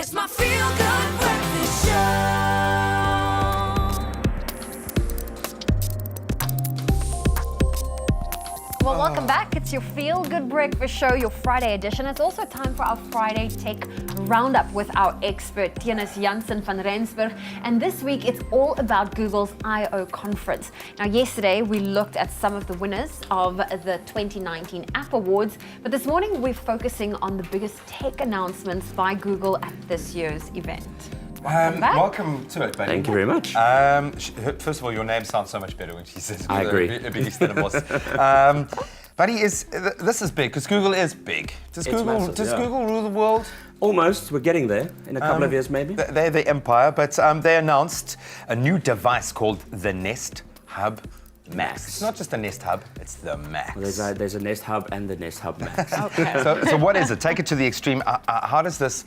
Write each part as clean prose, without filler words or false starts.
It's my feel-good breakfast show. Well, welcome back. It's your Feel Good Breakfast Show, your Friday edition. It's also time for our Friday Tech Roundup with our expert, Tienus Jansen van Rensburg. And this week, it's all about Google's I/O conference. Now, yesterday, we looked at some of the winners of the 2019 App Awards. But this morning, we're focusing on the biggest tech announcements by Google at this year's event. Welcome to it, buddy. Thank you very much. First of all, your name sounds so much better when she says I agree. Buddy, this is big because Google is big. Does Google rule the world? Almost. We're getting there in a couple of years, maybe. They're the empire, but they announced a new device called the Nest Hub Max. It's not just a Nest Hub, it's the Max. Well, there's a Nest Hub and the Nest Hub Max. Okay. So what is it? Take it to the extreme. How does this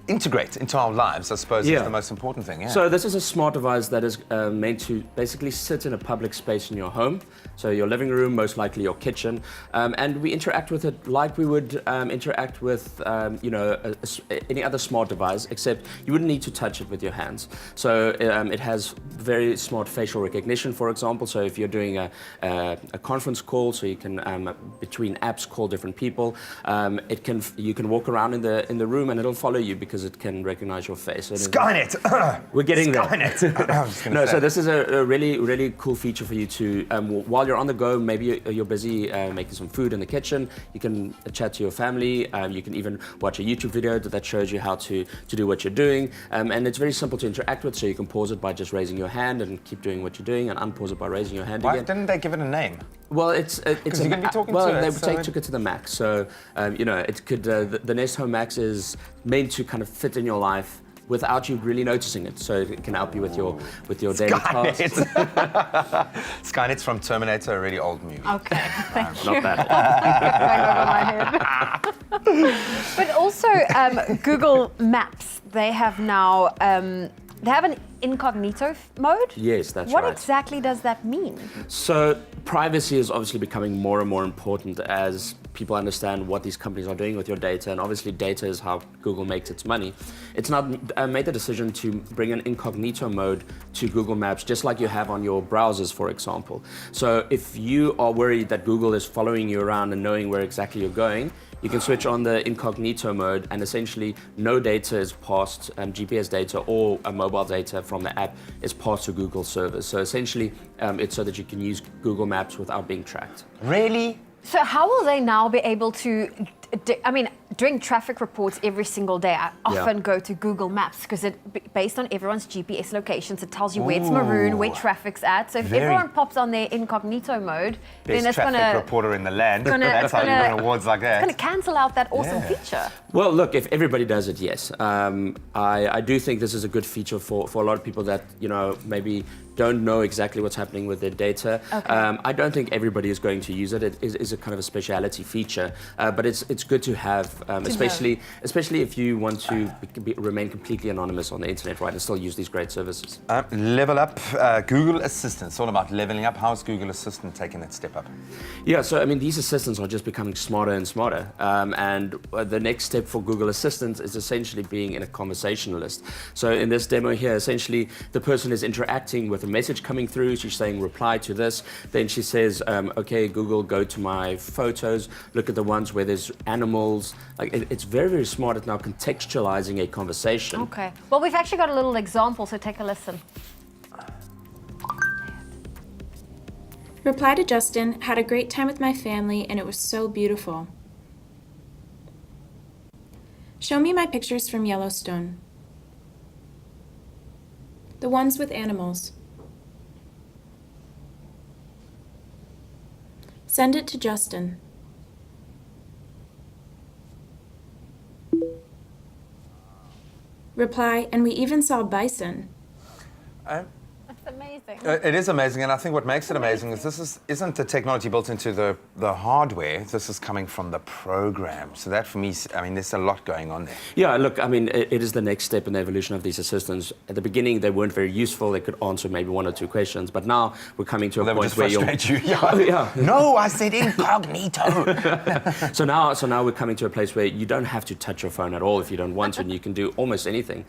integrate into our lives, I suppose, is the most important thing. Yeah. So this is a smart device that is meant to basically sit in a public space in your home. So your living room, most likely your kitchen, and we interact with it like we would interact with any other smart device, except you wouldn't need to touch it with your hands. So it has very smart facial recognition, for example. So if you're doing a conference call, so you can between apps call different people, you can walk around in the room and it'll follow you because it can recognize your face. So Skynet! We're getting Skynet! No, so this is a really, really cool feature for you to, while you're on the go, maybe you're busy making some food in the kitchen, you can chat to your family, you can even watch a YouTube video that shows you how to do what you're doing, and it's very simple to interact with, so you can pause it by just raising your hand and keep doing what you're doing, and unpause it by raising your hand again. Why didn't they give it a name? Well, it's you're going to be talking to it. They took it to the Max. So, it could the Nest Home Max is meant to kind of fit in your life without you really noticing it. So it can help you with your daily tasks. Skynet's from Terminator, a really old movie. Okay, thank you. Not bad. Going over my head. But also, Google Maps, they have now, they have an incognito mode? Yes, that's What right. exactly does that mean? So privacy is obviously becoming more and more important as people understand what these companies are doing with your data, and obviously data is how Google makes its money. It's now made the decision to bring an incognito mode to Google Maps, just like you have on your browsers, for example. So if you are worried that Google is following you around and knowing where exactly you're going, you can switch on the incognito mode, and essentially no data is passed, GPS data or mobile data from the app is passed to Google servers. So essentially, it's so that you can use Google Maps without being tracked. Really? So how will they now be able to, doing traffic reports every single day, I often go to Google Maps because based on everyone's GPS locations, it tells you where it's maroon, where traffic's at. So if everyone pops on their incognito mode, then it's going to... traffic reporter in the land. That's how you win awards like that. It's going to cancel out that awesome feature. Well, look, if everybody does it, yes. I do think this is a good feature for a lot of people that, maybe don't know exactly what's happening with their data. Okay. I don't think everybody is going to use it. It is a kind of a speciality feature, but it's good to have, especially if you want to remain completely anonymous on the internet, right, and still use these great services. Level up, Google Assistant. It's all about leveling up. How's Google Assistant taking that step up? Yeah, so these assistants are just becoming smarter and smarter, and the next step for Google Assistant is essentially being in a conversationalist. So in this demo here, essentially the person is interacting with a message coming through. She's saying reply to this, then she says, okay, Google, go to my photos, look at the ones where there's animals. Like it's very, very smart at now contextualizing a conversation. Okay, well, we've actually got a little example, so take a listen. Reply to Justin, had a great time with my family and it was so beautiful. Show me my pictures from Yellowstone. The ones with animals. Send it to Justin. Reply, and we even saw bison. amazing. It is amazing, and I think what makes it amazing is isn't the technology built into the hardware. This is coming from the program. So that for me, I mean, there's a lot going on there. Yeah, look, I mean, it is the next step in the evolution of these assistants. At the beginning, they weren't very useful. They could answer maybe 1 or 2 questions, but now we're coming to a That would point just where you're... frustrate you. Yeah. Oh, yeah. No, I said incognito. So now we're coming to a place where you don't have to touch your phone at all if you don't want to, and you can do almost anything.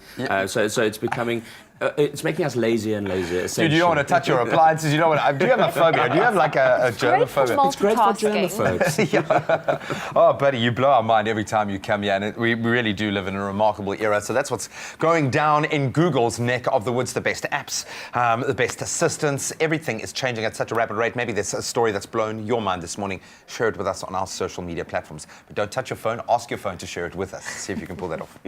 So it's becoming, it's making us lazier and lazier. Dude, you don't want to touch your appliances. You don't want. Do you have a phobia? Do you have like a germophobia? It's great for Multitasking. germaphobes. Oh, buddy, you blow our mind every time you come here, and we really do live in a remarkable era. So that's what's going down in Google's neck of the woods. The best apps, the best assistants, everything is changing at such a rapid rate. Maybe there's a story that's blown your mind this morning. Share it with us on our social media platforms. But don't touch your phone. Ask your phone to share it with us. See if you can pull that off.